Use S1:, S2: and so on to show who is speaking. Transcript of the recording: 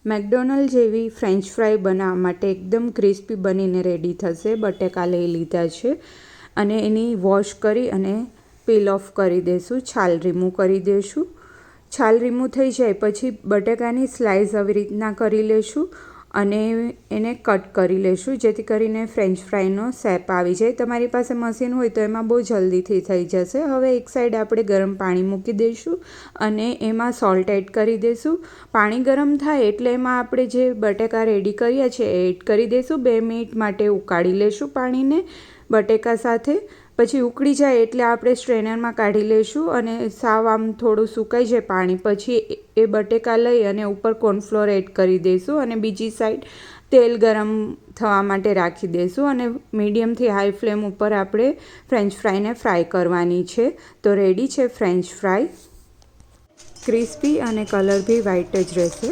S1: McDonald જેવી French fry બનાવવા માટે એકદમ ક્રિસ્પી બનીને રેડી થશે. બટેકા લઈ લીધા છે અને એની વોશ કરી અને પીલ ઓફ કરી દઈશું. છાલ રિમૂવ કરી દઈશું. છાલ રિમૂવ થઈ જાય પછી બટેકાની સ્લાઇસ આવી રીતના કરી લઈશું અને એને કટ કરી લઈશું, જેથી કરીને ફ્રેન્ચ ફ્રાયનો શેપ આવી જાય. તમારી પાસે મશીન હોય તો એમાં બહુ જલ્દીથી થઈ જશે. હવે એક સાઈડ આપણે ગરમ પાણી મૂકી દઈશું અને એમાં સોલ્ટ એડ કરી દઈશું. પાણી ગરમ થાય એટલે એમાં આપણે જે બટેકા રેડી કર્યા છે એ એડ કરી દઈશું. 2 મિનિટ માટે ઉકાળી લઈશું પાણીને બટેકા સાથે. પછી ઉકળી જાય એટલે આપણે સ્ટ્રેનરમાં કાઢી લઈશું અને સાવ આમ થોડું સુકાઈ જાય પાણી પછી એ બટેકા લઈ અને ઉપર કોર્નફ્લોર એડ કરી દઈશું અને બીજી સાઈડ તેલ ગરમ થવા માટે રાખી દઈશું અને મીડિયમથી હાઈ ફ્લેમ ઉપર આપણે ફ્રેન્ચ ફ્રાયને ફ્રાય કરવાની છે. તો રેડી છે ફ્રેન્ચ ફ્રાય. ક્રિસ્પી અને કલર બી વ્હાઈટ જ રહેશે.